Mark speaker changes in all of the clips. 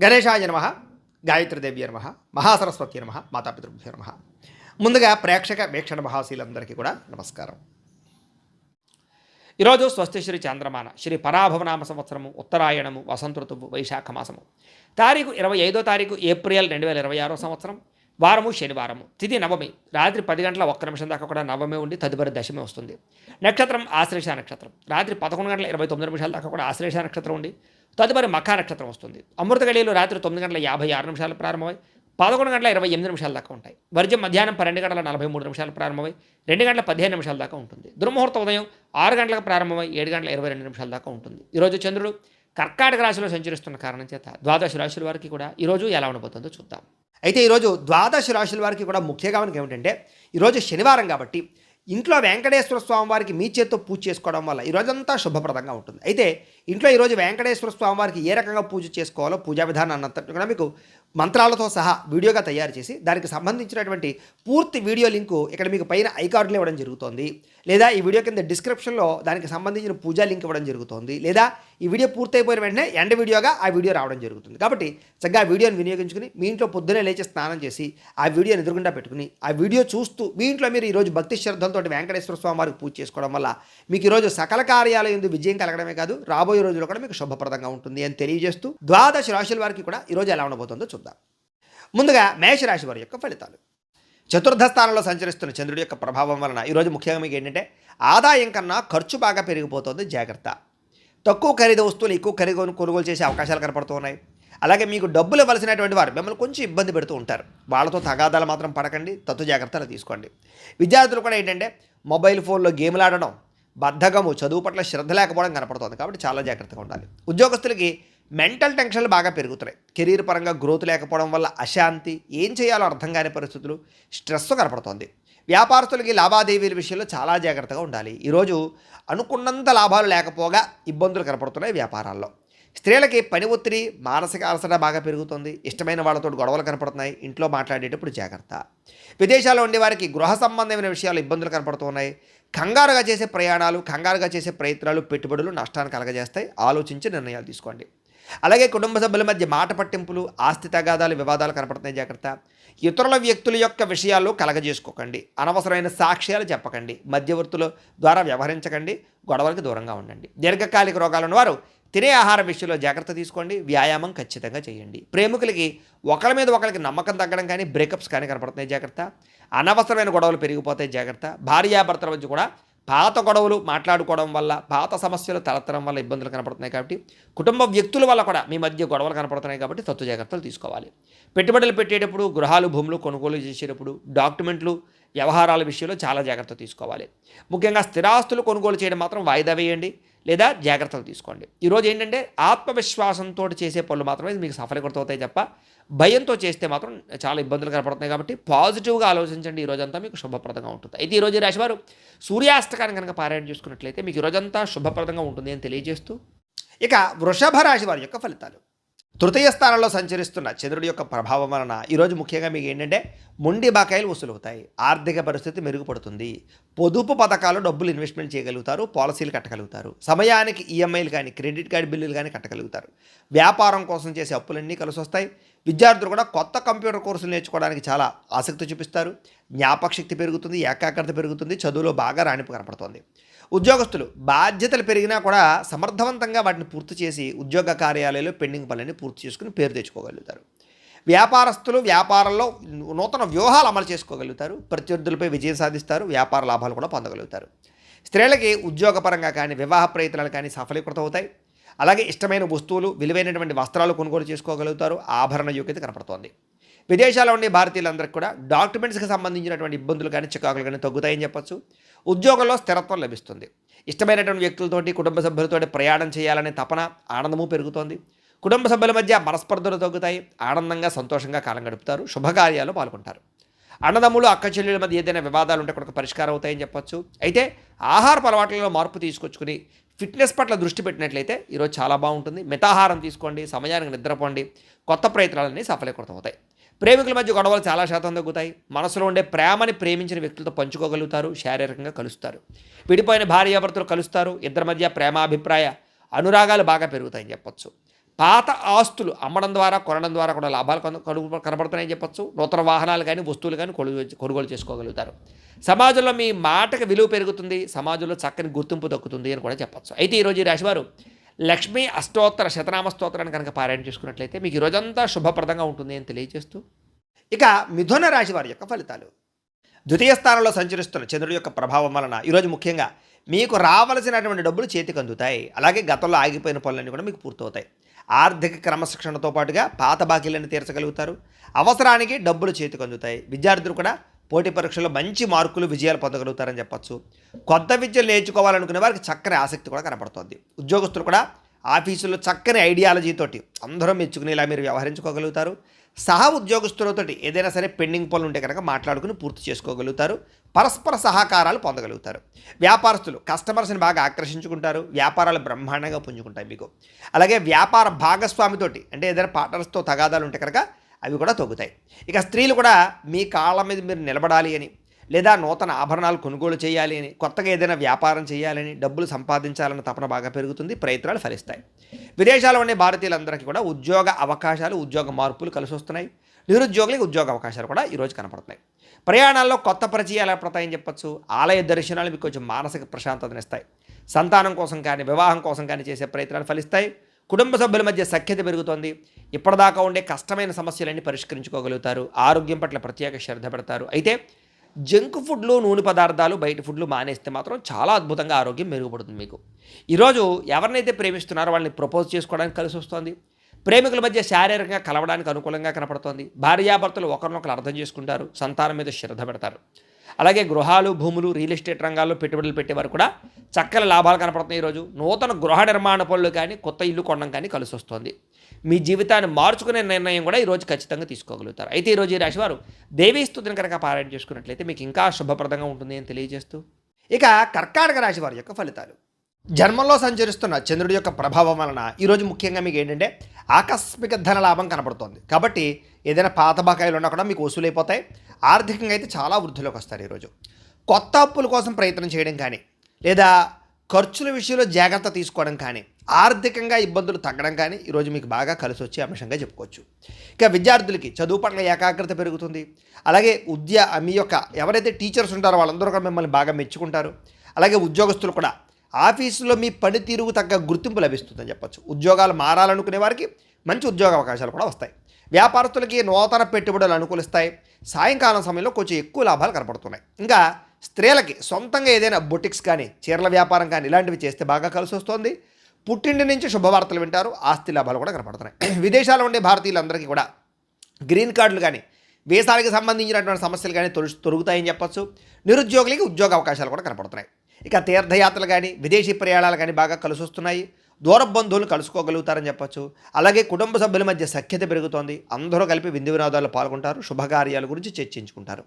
Speaker 1: గణేశాయ నమః, గాయత్రీదేవ్య నమః, మహాసరస్వతి నమః, మాతాపితృభ్యో నమః. ముందుగా ప్రేక్షక వీక్షణ మహాశీలందరికీ కూడా నమస్కారం. ఈరోజు స్వస్తి శ్రీ చంద్రమాన శ్రీ పరాభవనామ సంవత్సరము ఉత్తరాయణము వసంత ఋతువు వైశాఖ మాసము తారీఖు 25 ఏప్రిల్ 2026 సంవత్సరం. వారము శనివారము, తిథి నవమి, రాత్రి 10 గంటల 1 నిమిషం దాకా కూడా నవమి ఉండి తదుపరి దశమి వస్తుంది. నక్షత్రం ఆశ్లేష నక్షత్రం, రాత్రి 11 గంటల 29 నిమిషాల దాకా కూడా ఆశ్లేష నక్షత్రం ఉండి తదుపరి మఖా నక్షత్రం వస్తుంది. అమృత గడియలు రాత్రి 9 గంటల 56 నిమిషాలు ప్రారంభమై 11 గంటల 28 నిమిషాల దాకా ఉంటాయి. వర్జం మధ్యాహ్నం 12 గంటల 43 నిమిషాలు ప్రారంభమై 2 గంటల 15 నిమిషాల దాకా ఉంటుంది. దుర్ముహూర్తం ఉదయం 6 గంటలకు ప్రారంభమై 7 గంటల 22 నిమిషాల దాకా ఉంటుంది. ఈరోజు చంద్రుడు కర్కాటక రాశిలో సంచరిస్తున్న కారణం చేత ద్వాదశ రాశుల వారికి కూడా ఈరోజు ఎలా ఉండబోతుందో చూద్దాం. అయితే ఈరోజు ద్వాదశ రాశుల వారికి కూడా ముఖ్యంగా మనకి ఏమిటంటే, ఈరోజు శనివారం కాబట్టి ఇంట్లో వెంకటేశ్వర స్వామి వారికి మీ చేత్తో పూజ చేసుకోవడం వల్ల ఈరోజంతా శుభప్రదంగా ఉంటుంది. అయితే ఇంట్లో ఈరోజు వెంకటేశ్వర స్వామి వారికి ఏ రకంగా పూజ చేసుకోవాలో పూజా విధానాన్ని అంతా కూడా మీకు మంత్రాలతో సహా వీడియోగా తయారు చేసి దానికి సంబంధించినటువంటి పూర్తి వీడియో లింకు ఇక్కడ మీకు పైన ఐకార్డులు ఇవ్వడం జరుగుతుంది, లేదా ఈ వీడియో కింద డిస్క్రిప్షన్లో దానికి సంబంధించిన పూజా లింక్ ఇవ్వడం జరుగుతుంది, లేదా ఈ వీడియో పూర్తయిపోయిన వెంటనే ఎండ్ వీడియోగా ఆ వీడియో రావడం జరుగుతుంది. కాబట్టి చక్కగా ఆ వీడియోని వినియోగించుకుని మీ ఇంట్లో పొద్దునే లేచి స్నానం చేసి ఆ వీడియోని ఎదురుగుండా పెట్టుకుని ఆ వీడియో చూస్తూ మీ ఇంట్లో మీరు ఈరోజు భక్తి శ్రద్ధలతో వెంకటేశ్వర స్వామి వారికి పూజ చేసుకోవడం వల్ల మీకు ఈరోజు సకల కార్యాల యందు విజయం కలగడమే కాదు, రాబోయే రోజుల్లో కూడా మీకు శుభప్రదంగా ఉంటుంది అని తెలియజేస్తూ ద్వాదశ రాశుల వారికి కూడా ఈరోజు ఎలా ఉండబోతుందో చూద్దాం. ముందుగా మేషరాశి వారి యొక్క ఫలితాలు. చతుర్థ స్థానంలో సంచరిస్తున్న చంద్రుడి యొక్క ప్రభావం వలన ఈరోజు ముఖ్యంగా మీకు ఏంటంటే ఆదాయం కన్నా ఖర్చు బాగా పెరిగిపోతుంది, జాగ్రత్త. తక్కువ ఖరీదు వస్తువులు ఎక్కువ ఖరీదు కొనుగోలు చేసే అవకాశాలు కనపడుతూ ఉన్నాయి. అలాగే మీకు డబ్బులు ఇవ్వాల్సినటువంటి వారు మిమ్మల్ని కొంచెం ఇబ్బంది పెడుతూ ఉంటారు, వాళ్ళతో తగాదాలు మాత్రం పడకండి, తత్తు జాగ్రత్తలు తీసుకోండి. విద్యార్థులు కూడా ఏంటంటే మొబైల్ ఫోన్లో గేమ్లు ఆడడం, బద్ధకము, చదువు పట్ల శ్రద్ధ లేకపోవడం కనపడుతుంది, కాబట్టి చాలా జాగ్రత్తగా ఉండాలి. ఉద్యోగస్తులకి మెంటల్ టెన్షన్లు బాగా పెరుగుతున్నాయి. కెరీర్ పరంగా గ్రోత్ లేకపోవడం వల్ల అశాంతి, ఏం చేయాలో అర్థం కాని పరిస్థితులు, స్ట్రెస్ కనపడుతోంది. వ్యాపారస్తులకి లావాదేవీల విషయంలో చాలా జాగ్రత్తగా ఉండాలి. ఈరోజు అనుకున్నంత లాభాలు లేకపోగా ఇబ్బందులు కనపడుతున్నాయి వ్యాపారాల్లో. స్త్రీలకి పని ఒత్తిడి, మానసిక అలసట బాగా పెరుగుతుంది. ఇష్టమైన వాళ్ళతో గొడవలు కనపడుతున్నాయి, ఇంట్లో మాట్లాడేటప్పుడు జాగ్రత్త. విదేశాల్లో ఉండే వారికి గృహ సంబంధమైన విషయాలు ఇబ్బందులు కనపడుతున్నాయి. కంగారుగా చేసే ప్రయాణాలు, కంగారుగా చేసే ప్రయత్నాలు, పెట్టుబడులు నష్టాన్ని కలగజేస్తాయి, ఆలోచించి నిర్ణయాలు తీసుకోండి. అలాగే కుటుంబ సభ్యుల మధ్య మాట పట్టింపులు, ఆస్తి తగాదాలు, వివాదాలు కనపడుతున్నాయి, జాగ్రత్త. ఇతరుల వ్యక్తుల యొక్క విషయాల్లో కలగజేసుకోకండి, అనవసరమైన సాక్ష్యాలు చెప్పకండి, మధ్యవర్తుల ద్వారా వ్యవహరించకండి, గొడవలకు దూరంగా ఉండండి. దీర్ఘకాలిక రోగాలు ఉన్నవారు తినే ఆహార విషయంలో జాగ్రత్త తీసుకోండి, వ్యాయామం ఖచ్చితంగా చేయండి. ప్రేమికులకి ఒకరి మీద ఒకరికి నమ్మకం తగ్గడం కానీ బ్రేకప్స్ కానీ కనపడుతున్నాయి, జాగ్రత్త. అనవసరమైన గొడవలు పెరిగిపోతాయి, జాగ్రత్త. భార్యాభర్తల మధ్య కూడా పాత గొడవలు మాట్లాడుకోవడం వల్ల, పాత సమస్యలు తలెత్తడం వల్ల ఇబ్బందులు కనపడుతున్నాయి, కాబట్టి కుటుంబ వ్యక్తుల వల్ల కూడా మీ మధ్య గొడవలు కనపడుతున్నాయి, కాబట్టి తత్తు జాగ్రత్తలు తీసుకోవాలి. పెట్టుబడులు పెట్టేటప్పుడు, గృహాలు భూములు కొనుగోలు చేసేటప్పుడు, డాక్యుమెంట్లు వ్యవహారాల విషయంలో చాలా జాగ్రత్త తీసుకోవాలి. ముఖ్యంగా స్థిరాస్తులు కొనుగోలు చేయడం మాత్రం వాయిదా వేయండి, లేదా జాగ్రత్తలు తీసుకోండి. ఈరోజు ఏంటంటే ఆత్మవిశ్వాసంతో చేసే పనులు మాత్రమే మీకు సఫలీకృతమవుతాయి తప్ప భయంతో చేస్తే మాత్రం చాలా ఇబ్బందులు కనపడుతున్నాయి, కాబట్టి పాజిటివ్గా ఆలోచించండి. ఈరోజంతా మీకు శుభప్రదంగా ఉంటుంది. అయితే ఈరోజు రాశివారు సూర్యాస్తకాన్ని కనుక పారాయణ చేసుకున్నట్లయితే మీకు ఈరోజంతా శుభప్రదంగా ఉంటుంది అని తెలియజేస్తూ, ఇక వృషభ రాశి వారి యొక్క ఫలితాలు. తృతీయ స్థానంలో సంచరిస్తున్న చంద్రుడి యొక్క ప్రభావం వలన ఈరోజు ముఖ్యంగా మీకు ఏంటంటే మొండి బకాయిలు వసూలవుతాయి, ఆర్థిక పరిస్థితి మెరుగుపడుతుంది, పొదుపు పథకాలు డబ్బులు ఇన్వెస్ట్మెంట్ చేయగలుగుతారు, పాలసీలు కట్టగలుగుతారు, సమయానికి ఈఎంఐలు కానీ క్రెడిట్ కార్డు బిల్లులు కానీ కట్టగలుగుతారు. వ్యాపారం కోసం చేసే అప్పులన్నీ కలిసి వస్తాయి. విద్యార్థులు కూడా కొత్త కంప్యూటర్ కోర్సులు నేర్చుకోవడానికి చాలా ఆసక్తి చూపిస్తారు, జ్ఞాపకశక్తి పెరుగుతుంది, ఏకాగ్రత పెరుగుతుంది, చదువులో బాగా రాణింపు కనపడుతుంది. ఉద్యోగస్తులు బాధ్యతలు పెరిగినా కూడా సమర్థవంతంగా వాటిని పూర్తి చేసి ఉద్యోగ కార్యాలయాల్లో పెండింగ్ పనులని పూర్తి చేసుకుని పేరు తెచ్చుకోగలుగుతారు. వ్యాపారస్తులు వ్యాపారంలో నూతన వ్యూహాలు అమలు చేసుకోగలుగుతారు, ప్రత్యర్థులపై విజయం సాధిస్తారు, వ్యాపార లాభాలు కూడా పొందగలుగుతారు. స్త్రీలకి ఉద్యోగపరంగా కానీ వివాహ ప్రయత్నాలు కానీ సఫలీకృతం అవుతాయి. అలాగే ఇష్టమైన వస్తువులు, విలువైనటువంటి వస్త్రాలు కొనుగోలు చేసుకోగలుగుతారు, ఆభరణ యోగ్యత కనపడుతోంది. విదేశాల్లో ఉండే భారతీయులందరికీ కూడా డాక్యుమెంట్స్కి సంబంధించినటువంటి ఇబ్బందులు కానీ చికాకులు కానీ తగ్గుతాయని చెప్పొచ్చు. ఉద్యోగంలో స్థిరత్వం లభిస్తుంది. ఇష్టమైనటువంటి వ్యక్తులతోటి, కుటుంబ సభ్యులతోటి ప్రయాణం చేయాలనే తపన, ఆనందము పెరుగుతోంది. కుటుంబ సభ్యుల మధ్య మనస్పర్ధలు తగ్గుతాయి, ఆనందంగా సంతోషంగా కాలం గడుపుతారు, శుభకార్యాలు పాల్గొంటారు. అన్నదమ్ములు, అక్క చెల్లెల మధ్య ఏదైనా వివాదాలు ఉంటే కూడా పరిష్కారం అవుతాయని చెప్పొచ్చు. అయితే ఆహారపు అలవాట్లలో మార్పు తీసుకొచ్చుకుని ఫిట్నెస్ పట్ల దృష్టి పెట్టినట్లయితే ఈరోజు చాలా బాగుంటుంది. మితాహారం తీసుకోండి, సమయానికి నిద్రపోండి, కొత్త ప్రయత్నాలన్నీ సఫలీకృతం అవుతాయి. ప్రేమికుల మధ్య గొడవలు చాలా శాతం తగ్గుతాయి. మనసులో ఉండే ప్రేమని ప్రేమించిన వ్యక్తులతో పంచుకోగలుగుతారు, శారీరకంగా కలుస్తారు. విడిపోయిన భార్యాభర్తలు కలుస్తారు, ఇద్దరి మధ్య ప్రేమాభిప్రాయ అనురాగాలు బాగా పెరుగుతాయని చెప్పొచ్చు. పాత ఆస్తులు అమ్మడం ద్వారా, కొనడం ద్వారా కూడా లాభాలు కనబడుతున్నాయని చెప్పొచ్చు. నూతన వాహనాలు కానీ, వస్తువులు కానీ కొనుగోలు చేసుకోగలుగుతారు. సమాజంలో మీ మాటకి విలువ పెరుగుతుంది. సమాజంలో చక్కని గుర్తింపు దక్కుతుంది అని కూడా చెప్పొచ్చు. అయితే ఈరోజు ఈ రాశివారు లక్ష్మీ అష్టోత్తర శతనామ స్తోత్రాన్ని కనుక పారాయణ చేసుకున్నట్లయితే మీకు ఈ రోజంతా శుభప్రదంగా ఉంటుంది అని తెలియజేస్తూ, ఇక మిథున రాశి వారి యొక్క ఫలితాలు. ద్వితీయ స్థానంలో సంచరిస్తున్న చంద్రుడి యొక్క ప్రభావం వలన ఈరోజు ముఖ్యంగా మీకు రావలసినటువంటి డబ్బులు చేతికి అందుతాయి. అలాగే గతంలో ఆగిపోయిన పనులన్నీ కూడా మీకు పూర్తవుతాయి. ఆర్థిక క్రమశిక్షణతో పాటుగా పాత బాకీలను తీర్చగలుగుతారు. అవసరానికి డబ్బులు చేతికి అందుతాయి. విద్యార్థులు కూడా పోటీ పరీక్షల్లో మంచి మార్కులు, విజయాలు పొందగలుగుతారని చెప్పొచ్చు. కొత్త విద్యలు నేర్చుకోవాలనుకునే వారికి చక్కని ఆసక్తి కూడా కనపడుతుంది. ఉద్యోగస్తులు కూడా ఆఫీసుల్లో చక్కని ఐడియాలజీతోటి అందరూ మెచ్చుకునేలా మీరు వ్యవహరించుకోగలుగుతారు. సహా ఉద్యోగస్తులతోటి ఏదైనా సరే పెండింగ్ పనులు ఉంటే కనుక మాట్లాడుకుని పూర్తి చేసుకోగలుగుతారు. పరస్పర సహకారాలు పొందగలుగుతారు. వ్యాపారస్తులు కస్టమర్స్ని బాగా ఆకర్షించుకుంటారు. వ్యాపారాలు బ్రహ్మాండంగా పుంజుకుంటాయి మీకు. అలాగే వ్యాపార భాగస్వామితోటి అంటే ఏదైనా పార్ట్నర్స్తో తగాదాలు ఉంటే కనుక అవి కూడా తగ్గుతాయి. ఇక స్త్రీలు కూడా మీ కాళ్ళ మీద మీరు నిలబడాలి అని, లేదా నూతన ఆభరణాలు కొనుగోలు చేయాలి అని, కొత్తగా ఏదైనా వ్యాపారం చేయాలని, డబ్బులు సంపాదించాలన్న తపన బాగా పెరుగుతుంది. ప్రయత్నాలు ఫలిస్తాయి. విదేశాల్లో ఉండే భారతీయులందరికీ కూడా ఉద్యోగ అవకాశాలు, ఉద్యోగ మార్పులు కలిసి వస్తున్నాయి. నిరుద్యోగులకు ఉద్యోగ అవకాశాలు కూడా ఈరోజు కనపడుతున్నాయి. ప్రయాణాల్లో కొత్త పరిచయాలు ఏర్పడతాయని చెప్పొచ్చు. ఆలయ దర్శనాలు మీకు కొంచెం మానసిక ప్రశాంతతనిస్తాయి. సంతానం కోసం కానీ, వివాహం కోసం కానీ చేసే ప్రయత్నాలు ఫలిస్తాయి. కుటుంబ సభ్యుల మధ్య సఖ్యత పెరుగుతోంది. ఇప్పటిదాకా ఉండే కష్టమైన సమస్యలన్నీ పరిష్కరించుకోగలుగుతారు. ఆరోగ్యం పట్ల ప్రత్యేక శ్రద్ధ పెడతారు. అయితే జంక్ ఫుడ్లు, నూనె పదార్థాలు, బయట ఫుడ్లు మానేస్తే మాత్రం చాలా అద్భుతంగా ఆరోగ్యం మెరుగుపడుతుంది మీకు. ఈరోజు ఎవరినైతే ప్రేమిస్తున్నారో వాళ్ళని ప్రపోజ్ చేసుకోవడానికి కలిసి వస్తుంది. ప్రేమికుల మధ్య శారీరకంగా కలవడానికి అనుకూలంగా కనపడుతోంది. భార్యాభర్తలు ఒకరినొకరు అర్థం చేసుకుంటారు. సంతానం మీద శ్రద్ధ పెడతారు. అలాగే గృహాలు, భూములు, రియల్ ఎస్టేట్ రంగాల్లో పెట్టుబడులు పెట్టేవారు కూడా చక్కని లాభాలు కనపడుతున్నాయి. ఈరోజు నూతన గృహ నిర్మాణ పనులు కానీ, కొత్త ఇల్లు కొనడం కానీ కలిసి వస్తుంది. మీ జీవితాన్ని మార్చుకునే నిర్ణయం కూడా ఈరోజు ఖచ్చితంగా తీసుకోగలుగుతారు. అయితే ఈరోజు ఈ రాశివారు దేవీ స్తుతిని కనుక పారాయణ చేసుకున్నట్లయితే మీకు ఇంకా శుభప్రదంగా ఉంటుంది అని తెలియజేస్తూ, ఇక కర్కాటక రాశి వారి యొక్క ఫలితాలు. జన్మంలో సంచరిస్తున్న చంద్రుడి యొక్క ప్రభావం వలన ఈరోజు ముఖ్యంగా మీకు ఏంటంటే ఆకస్మిక ధన లాభం కనబడుతోంది. కాబట్టి ఏదైనా పాత బకాయిలు ఉన్నా కూడా మీకు వసూలైపోతాయి. ఆర్థికంగా అయితే చాలా వృద్ధిలోకి వస్తారు. ఈరోజు కొత్త అప్పుల కోసం ప్రయత్నం చేయడం కానీ, లేదా ఖర్చుల విషయంలో జాగ్రత్త తీసుకోవడం కానీ, ఆర్థికంగా ఇబ్బందులు తగ్గడం కానీ ఈరోజు మీకు బాగా కలిసి వచ్చే అంశంగా చెప్పుకోవచ్చు. ఇక విద్యార్థులకి చదువు పట్ల ఏకాగ్రత పెరుగుతుంది. అలాగే మీ యొక్క ఎవరైతే టీచర్స్ ఉంటారో వాళ్ళందరూ కూడా మిమ్మల్ని బాగా మెచ్చుకుంటారు. అలాగే ఉద్యోగస్తులు కూడా ఆఫీసులో మీ పనితీరుకు తగ్గ గుర్తింపు లభిస్తుందని చెప్పొచ్చు. ఉద్యోగాలు మారాలనుకునే వారికి మంచి ఉద్యోగ అవకాశాలు కూడా వస్తాయి. వ్యాపారస్తులకి నూతన పెట్టుబడులు అనుకూలిస్తాయి. సాయంకాలం సమయంలో కొంచెం ఎక్కువ లాభాలు కనపడుతున్నాయి. ఇంకా స్త్రీలకి సొంతంగా ఏదైనా బొటిక్స్ కానీ, చీరల వ్యాపారం కానీ ఇలాంటివి చేస్తే బాగా కలిసి వస్తుంది. పుట్టింటి నుంచి శుభవార్తలు వింటారు. ఆస్తి లాభాలు కూడా కనపడుతున్నాయి. విదేశాల్లో ఉండే భారతీయులందరికీ కూడా గ్రీన్ కార్డులు కానీ, వీసాలకు సంబంధించినటువంటి సమస్యలు కానీ తొలుగుతాయని చెప్పొచ్చు. నిరుద్యోగులకి ఉద్యోగ అవకాశాలు కూడా కనపడుతున్నాయి. ఇక తీర్థయాత్రలు కానీ, విదేశీ ప్రయాణాలు కానీ బాగా కలిసి వస్తున్నాయి. దూర బంధువులు కలుసుకోగలుగుతారని చెప్పొచ్చు. అలాగే కుటుంబ సభ్యుల మధ్య సఖ్యత పెరుగుతోంది. అందరూ కలిపి విందు వినోదాల్లో పాల్గొంటారు. శుభకార్యాల గురించి చర్చించుకుంటారు.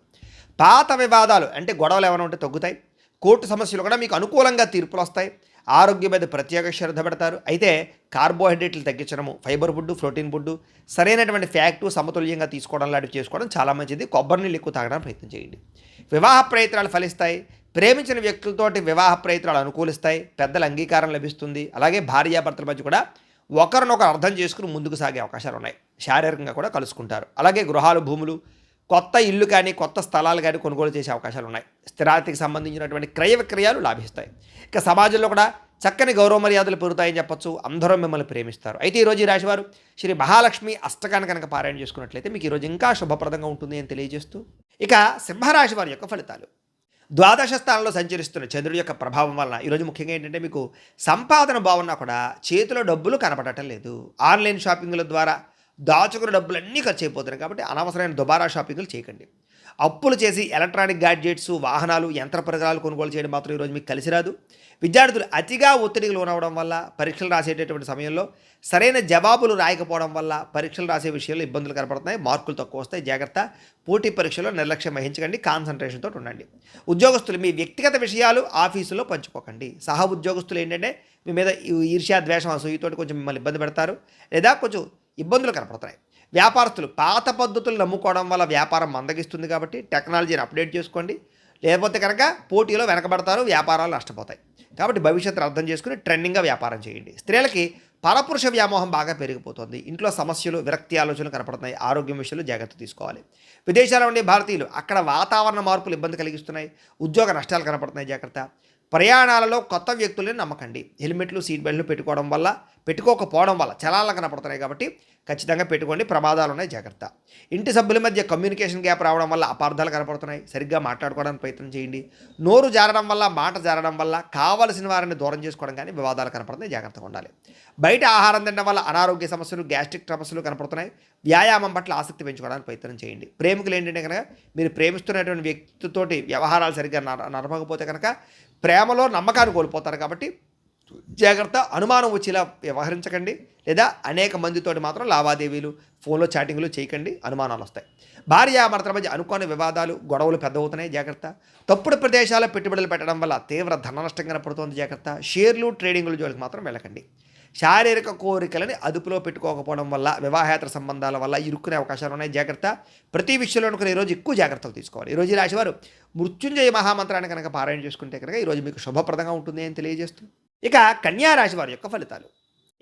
Speaker 1: పాత వివాదాలు అంటే గొడవలు ఏమైనా ఉంటే తగ్గుతాయి. కోర్టు సమస్యలు కూడా మీకు అనుకూలంగా తీర్పులు వస్తాయి. ఆరోగ్యం మీద ప్రత్యేక శ్రద్ధ పెడతారు. అయితే కార్బోహైడ్రేట్లు తగ్గించడము, ఫైబర్ ఫుడ్, ప్రోటీన్ ఫుడ్, సరైనటువంటి ఫ్యాక్టు సమతుల్యంగా తీసుకోవడం లాంటివి చేసుకోవడం చాలా మంచిది. కొబ్బరి నీళ్ళు ఎక్కువ తాగడానికి ప్రయత్నం చేయండి. వివాహ ప్రయత్నాలు ఫలిస్తాయి. ప్రేమించిన వ్యక్తులతోటి వివాహ ప్రయత్నాలు అనుకూలిస్తాయి. పెద్దల అంగీకారం లభిస్తుంది. అలాగే భార్యాభర్తల మధ్య కూడా ఒకరినొకరు అర్థం చేసుకుని ముందుకు సాగే అవకాశాలు ఉన్నాయి. శారీరకంగా కూడా కలుసుకుంటారు. అలాగే గృహాలు, భూములు, కొత్త ఇల్లు కానీ, కొత్త స్థలాలు కానీ కొనుగోలు చేసే అవకాశాలు ఉన్నాయి. స్థిరాస్తికి సంబంధించినటువంటి క్రయ విక్రయాలు లాభిస్తాయి. ఇక సమాజంలో కూడా చక్కని గౌరవ మర్యాదలు పెరుగుతాయని చెప్పొచ్చు. అందరూ మిమ్మల్ని ప్రేమిస్తారు. అయితే ఈరోజు ఈ రాశివారు శ్రీ మహాలక్ష్మి అష్టకాన్ని కనుక పారాయణ చేసుకున్నట్లయితే మీకు ఈరోజు ఇంకా శుభప్రదంగా ఉంటుంది అని తెలియజేస్తూ, ఇక సింహరాశి వారి యొక్క ఫలితాలు. ద్వాదశ స్థానంలో సంచరిస్తున్న చంద్రుడి యొక్క ప్రభావం వలన ఈరోజు ముఖ్యంగా ఏంటంటే మీకు సంపాదన బాగున్నా కూడా చేతిలో డబ్బులు కనపడటం లేదు. ఆన్లైన్ షాపింగ్ల ద్వారా దాచుకున్న డబ్బులన్నీ ఖర్చు అయిపోతున్నాయి. కాబట్టి అనవసరమైన దుబారా షాపింగ్లు చేయకండి. అప్పులు చేసి ఎలక్ట్రానిక్ గ్యాడ్జెట్స్, వాహనాలు, యంత్ర పరికరాలు కొనుగోలు చేయడం మాత్రం ఈరోజు మీకు కలిసి రాదు. విద్యార్థులు అతిగా ఒత్తిడికి లోనవడం వల్ల, పరీక్షలు రాసేటటువంటి సమయంలో సరైన జవాబులు రాయకపోవడం వల్ల పరీక్షలు రాసే విషయంలో ఇబ్బందులు కనపడుతున్నాయి. మార్కులు తక్కువ వస్తాయి. జాగ్రత్త. పోటీ పరీక్షలో నిర్లక్ష్యం వహించకండి. కాన్సన్ట్రేషన్తో ఉండండి. ఉద్యోగస్తులు మీ వ్యక్తిగత విషయాలు ఆఫీసులో పంచుకోకండి. సహా ఉద్యోగస్తులు ఏంటంటే మీ మీద ఈర్ష్యా, ద్వేషం, అసూయతోటి కొంచెం మిమ్మల్ని ఇబ్బంది పెడతారు, లేదా కొంచెం ఇబ్బందులు కనపడుతున్నాయి. వ్యాపారస్తులు పాత పద్ధతులు నమ్ముకోవడం వల్ల వ్యాపారం మందగిస్తుంది. కాబట్టి టెక్నాలజీని అప్డేట్ చేసుకోండి.
Speaker 2: లేకపోతే కనుక పోటీలో వెనకబడతారు, వ్యాపారాలు నష్టపోతాయి. కాబట్టి భవిష్యత్తును అర్థం చేసుకుని ట్రెండింగ్గా వ్యాపారం చేయండి. స్త్రీలకి పరపురుష వ్యామోహం బాగా పెరిగిపోతుంది. ఇంట్లో సమస్యలు, విరక్తి ఆలోచనలు కనపడుతున్నాయి. ఆరోగ్యం విషయంలో జాగ్రత్త తీసుకోవాలి. విదేశాల్లో ఉండే భారతీయులు అక్కడ వాతావరణ మార్పులు ఇబ్బంది కలిగిస్తున్నాయి. ఉద్యోగ నష్టాలు కనపడుతున్నాయి. జాగ్రత్త. ప్రయాణాలలో కొత్త వ్యక్తులని నమ్మకండి. హెల్మెట్లు, సీట్ బెల్ట్లు పెట్టుకోకపోవడం వల్ల చలాలు కనపడుతున్నాయి. కాబట్టి ఖచ్చితంగా పెట్టుకోండి. ప్రమాదాలు ఉన్నాయి. జాగ్రత్త. ఇంటి సభ్యుల మధ్య కమ్యూనికేషన్ గ్యాప్ రావడం వల్ల అపార్థాలు కనపడుతున్నాయి. సరిగ్గా మాట్లాడుకోవడానికి ప్రయత్నం చేయండి. నోరు జారడం వల్ల, మాట జారడం వల్ల కావలసిన వారిని దూరం చేసుకోవడం కానీ వివాదాలు కనపడుతున్నాయి. జాగ్రత్తగా ఉండాలి. బయట ఆహారం తినడం వల్ల అనారోగ్య సమస్యలు, గ్యాస్ట్రిక్ సమస్యలు కనపడుతున్నాయి. వ్యాయామం పట్ల ఆసక్తి పెంచుకోవడానికి ప్రయత్నం చేయండి. ప్రేమికులు ఏంటంటే కనుక మీరు ప్రేమిస్తున్నటువంటి వ్యక్తితోటి వ్యవహారాలు సరిగ్గా నడపకపోతే కనుక ప్రేమలో నమ్మకాన్ని కోల్పోతారు. కాబట్టి జాగ్రత్త. అనుమానం వచ్చేలా వ్యవహరించకండి. లేదా అనేక మందితోటి మాత్రం లావాదేవీలు, ఫోన్లో చాటింగ్లు చేయకండి. అనుమానాలు వస్తాయి. భార్యాభర్తల మధ్య అనుకోని వివాదాలు, గొడవలు పెద్దవుతున్నాయి. జాగ్రత్త. తప్పుడు ప్రదేశాల్లో పెట్టుబడులు పెట్టడం వల్ల తీవ్ర ధన నష్టం కనపడుతుంది. జాగ్రత్త. షేర్లు, ట్రేడింగ్ల జోలికి మాత్రం వెళ్ళకండి. శారీరక కోరికలని అదుపులో పెట్టుకోకపోవడం వల్ల, వివాహేతర సంబంధాల వల్ల ఇరుక్కునే అవకాశాలు ఉన్నాయి. జాగ్రత్త. ప్రతి విషయంలో అనుకుని ఈరోజు ఎక్కువ జాగ్రత్తలు తీసుకోవాలి. ఈరోజు ఈ రాశివారు మృత్యుంజయ మహామంత్రాన్ని కనుక పారాయణ చేసుకుంటే కనుక ఈరోజు మీకు శుభప్రదంగా ఉంటుంది అని తెలియజేస్తూ, ఇక కన్యా రాశి వారి యొక్క ఫలితాలు.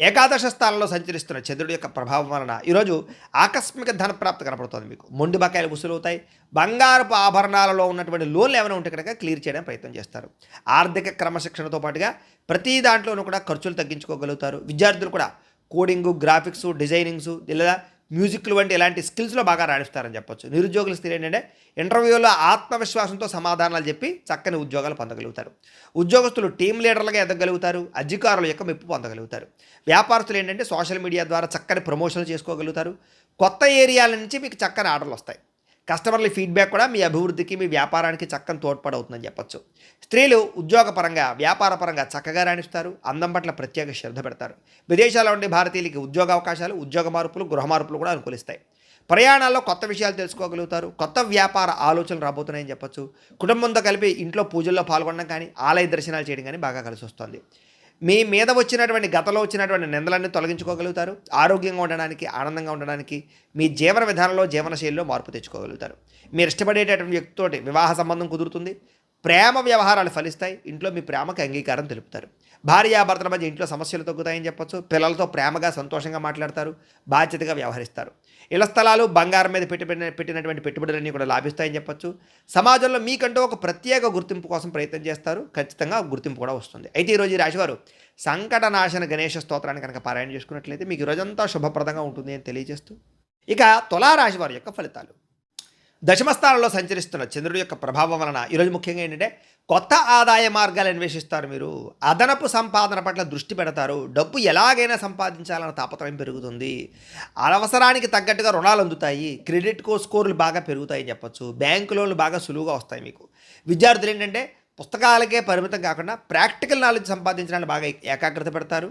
Speaker 2: ఏకాదశ స్థానంలో సంచరిస్తున్న చంద్రుడి యొక్క ప్రభావం వలన ఈరోజు ఆకస్మిక ధనప్రాప్తి కనపడుతుంది. మీకు మొండి బకాయిలు వసూలవుతాయి. బంగారపు ఆభరణాలలో ఉన్నటువంటి లోన్లు ఏమైనా ఉంటే కనుక క్లియర్ చేయడానికి ప్రయత్నం చేస్తారు. ఆర్థిక క్రమశిక్షణతో పాటుగా ప్రతి దాంట్లోనూ కూడా ఖర్చులు తగ్గించుకోగలుగుతారు. విద్యార్థులు కూడా కోడింగు, గ్రాఫిక్స్, డిజైనింగ్స్ లేదా మ్యూజిక్లు వంటి ఇలాంటి స్కిల్స్లో బాగా రాణిస్తారని చెప్పొచ్చు. నిరుద్యోగుల స్థితి ఏంటంటే ఇంటర్వ్యూలో ఆత్మవిశ్వాసంతో సమాధానాలు చెప్పి చక్కని ఉద్యోగాలు పొందగలుగుతారు. ఉద్యోగస్తులు టీం లీడర్లుగా ఎదగలుగుతారు. అధికారుల యొక్క మెప్పు పొందగలుగుతారు. వ్యాపారస్తులు ఏంటంటే సోషల్ మీడియా ద్వారా చక్కని ప్రమోషన్లు చేసుకోగలుగుతారు. కొత్త ఏరియాల నుంచి మీకు చక్కని ఆర్డర్లు వస్తాయి. కస్టమర్ల ఫీడ్బ్యాక్ కూడా మీ అభివృద్ధికి, మీ వ్యాపారానికి చక్కని తోడ్పడవుతుందని చెప్పొచ్చు. స్త్రీలు ఉద్యోగపరంగా, వ్యాపారపరంగా చక్కగా రాణిస్తారు. అందం పట్ల ప్రత్యేక శ్రద్ధ పెడతారు. విదేశాల్లో ఉండే భారతీయులకి ఉద్యోగ అవకాశాలు, ఉద్యోగ మార్పులు, గృహ మార్పులు కూడా అనుకూలిస్తాయి. ప్రయాణాల్లో కొత్త విషయాలు తెలుసుకోగలుగుతారు. కొత్త వ్యాపార ఆలోచనలు రాబోతున్నాయని చెప్పొచ్చు. కుటుంబంతో కలిపి ఇంట్లో పూజల్లో పాల్గొనడం కానీ, ఆలయ దర్శనాలు చేయడం కానీ బాగా కలిసి వస్తుంది. మీ మీద వచ్చినటువంటి గతంలో వచ్చినటువంటి నిందలన్నీ తొలగించుకోగలుగుతారు. ఆరోగ్యంగా ఉండడానికి, ఆనందంగా ఉండడానికి మీ జీవన విధానంలో, జీవనశైలిలో మార్పు తెచ్చుకోగలుగుతారు. మీరు ఇష్టపడేటటువంటి వ్యక్తితోటి వివాహ సంబంధం కుదురుతుంది. ప్రేమ వ్యవహారాలు ఫలిస్తాయి. ఇంట్లో మీ ప్రేమకు అంగీకారం తెలుపుతారు. భార్యాభర్తల మధ్య ఇంట్లో సమస్యలు తగ్గుతాయని చెప్పొచ్చు. పిల్లలతో ప్రేమగా, సంతోషంగా మాట్లాడతారు. బాధ్యతగా వ్యవహరిస్తారు. ఇళ్ల స్థలాలు, బంగారం మీద పెట్టినటువంటి పెట్టుబడులన్నీ కూడా లాభిస్తాయని చెప్పొచ్చు. సమాజంలో మీకంటూ ఒక ప్రత్యేక గుర్తింపు కోసం ప్రయత్నం చేస్తారు. ఖచ్చితంగా గుర్తింపు కూడా వస్తుంది. అయితే ఈరోజు ఈ రాశివారు సంకటనాశన గణేష స్తోత్రాన్ని కనుక పారాయణ చేసుకున్నట్లయితే మీకు ఈరోజంతా శుభప్రదంగా ఉంటుంది అని తెలియజేస్తూ, ఇక తులారాశి వారి యొక్క ఫలితాలు. దశమస్థానంలో సంచరిస్తున్న చంద్రుడి యొక్క ప్రభావం వలన ఈరోజు ముఖ్యంగా ఏంటంటే కొత్త ఆదాయ మార్గాలు అన్వేషిస్తారు. మీరు అదనపు సంపాదన పట్ల దృష్టి పెడతారు. డబ్బు ఎలాగైనా సంపాదించాలన్న తాపత్రయం పెరుగుతుంది. అవసరానికి తగ్గట్టుగా రుణాలు అందుతాయి. క్రెడిట్ స్కోర్లు బాగా పెరుగుతాయని చెప్పొచ్చు. బ్యాంకు లోన్లు బాగా సులువుగా వస్తాయి మీకు. విద్యార్థులు ఏంటంటే పుస్తకాలకే పరిమితం కాకుండా ప్రాక్టికల్ నాలెడ్జ్ సంపాదించడానికి బాగా ఏకాగ్రత పెడతారు.